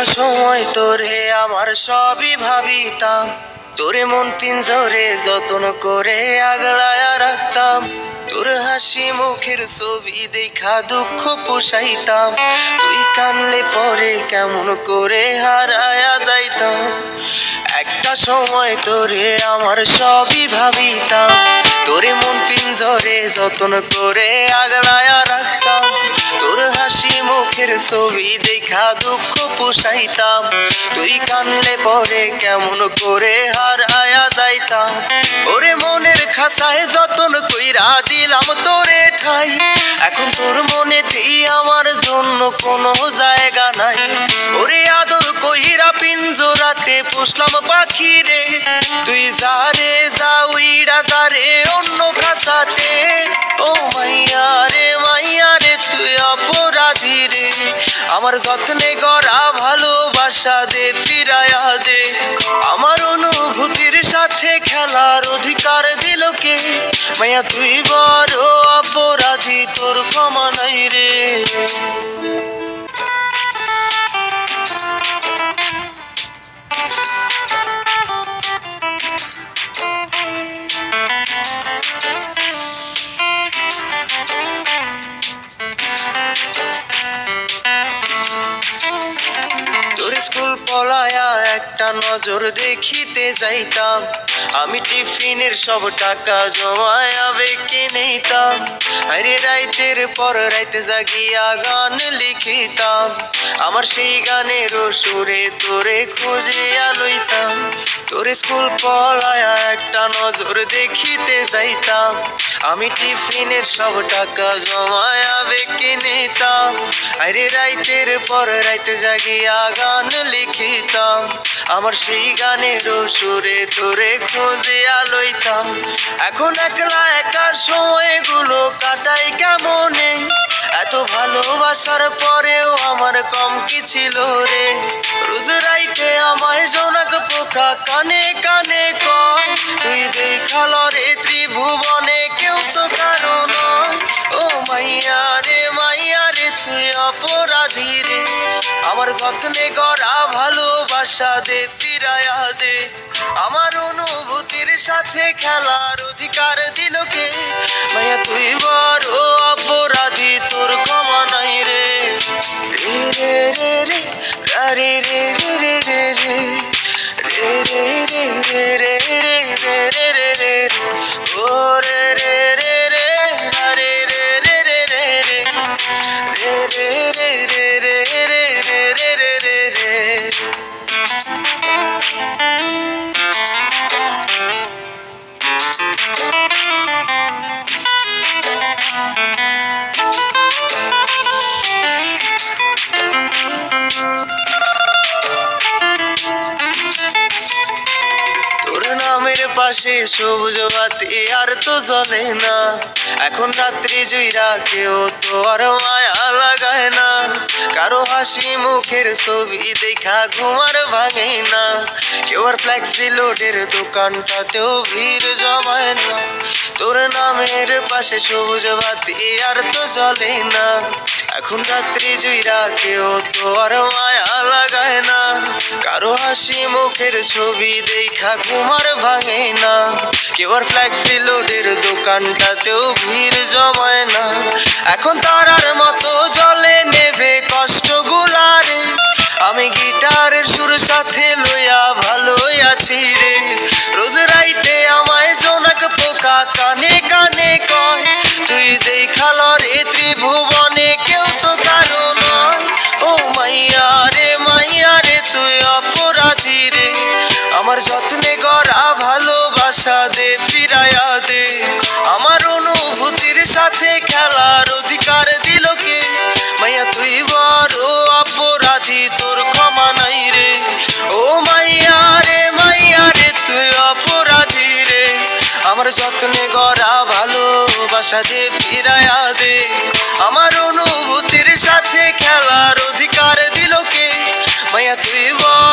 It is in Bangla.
একটা সময় তোরে আমার সবই ভাবিতাম, তোরে মন পিঞ্জরে যত্ন করে আগলায়া রাখতাম। তোর হাসি মুখের ছবি দেখা দুঃখ পোষাইতাম, তুই কানলে পরে কেমন করে হারায়া যাইতাম। একটা সময় তোরে আমার সবই ভাবিতাম, তোরে মন পিঞ্জরে যত্ন করে আগলায়া রাখতাম। তোর হাসি মুখের ছবি দেখা দুঃখ পোষাইতাম, তুই কানলে পরে কেমন করে হারায়া যাইতাম। ওরে মনের খাঁচায় যতন কইরা দিলাম তোরে ঠাই, এখন তোর মনেতেই আমার জন্য কোনো জায়গা নাই। ওরে আদর কইরা পিঞ্জরাতে পুষলাম পাখি রে, তুই যারে যা উইড়া যারে অন্য খাঁচাতে। ও মাইয়া রে তুই অপরাধী রে, আমার যত্নে গড়া ভালোবাসা দে ফিরায়া দে। আমার অনুভূতির সাথে খেলার অধিকার দিল কে? মাইয়া তুই বড় অপরাধী, তোর ক্ষমা নাই রে। তোর স্কুল পলায়া একটা নজর দেখিতে যাইতাম, আমি টিফিনের সব টাকা জমায়া বেঁকে নিতাম। আরে রাইতের পর রাইতে জাগিয়া গান লিখিতাম, আমার সেই গানের সুরে তোরে খুঁজিয়া লইতাম। তোর স্কুল পলায়া একটা নজর দেখিতে যাইতাম, আমি টিফিনের সব টাকা জমায়া বেঁকে নিতাম। আরে রাইতের পর রাইতে জাগিয়া গান লিখিতাম, আমার সেই গানের সুরে তোরে খুঁজিয়া লইতাম। এখন একলা একা সময়গুলো কাটাই কেমনে, এত ভালোবাসার পরেও আমার কম কি ছিল রে। রোজ রাইতে আমায় জোনাক পোকা কানে কানে কয়, তুই দেখাল রে ত্রিভুবনে কেউ তো কারো নয়। ও মাইয়া রে তুই অপরাধী রে, আমার যত্নে গড়া ভালোবাসা দে ফিরায়া দে। আমার অনুভূতির সাথে খেলার অধিকার দিল কে? মাইয়া তুই বড় অপরাধী, তোর ক্ষমা নাই রে। রে রে রে রে রে রে রে রে রে রে রে রে রে রে রে রে রে রে ও রে রে রে রে রে রে রে রে রে রে রে রে রে রে রে রে রে রে। তোর নামের পাশে সবুজ বাতি আর তো জ্বলে না, এখন রাত্রি জুইরা কেউ তো আর মায়া লাগায় না। কারো হাসি মুখের ছবি দেখা ঘুমার ভাঙে না, কেউ আর ফ্লেক্সি লোডের দোকানটাতেও ভিড় জমায় না। তোর নামের পাশে সবুজ বাতি আর তো জ্বলে না, এখন রাত্রি জুইরা কেউ তো আর মায়া লাগায় না। কারো হাসি মুখের ছবি দেখা ঘুমার ভাঙে না, কেউ আর ফ্লেক্সি লোডের দোকানটাতেও ভিড় জমায় না। এখন তারার মতো জলে নেবে কষ্ট গুলারে, আমি গিটারের সুর সাথে লইয়া ভালোই আছি রে। রোজ রাইতে আমায় জোনাক পোকা কানে কানে কয়, তুই দেখাল রে ত্রিভুবনে কেউ তো কারো নয়। ও মাইয়া রে তুই অপরাধী রে, আমার যত্নে গড়া ভালোবাসা দে ফিরায়া দে। আমার অনুভূতির সাথে খেলার অধিকার দিল কে? মাইয়া তুই বড় অপরাধী, তোর ক্ষমা নাই রে। ও মাইয়া রে তুই অপরাধী রে, আমার যত্নে গড়া ভালোবাসা দে ফিরায়া দে। আমার অনুভূতির সাথে খেলার অধিকার দিল কে? মাইয়া তুই বড়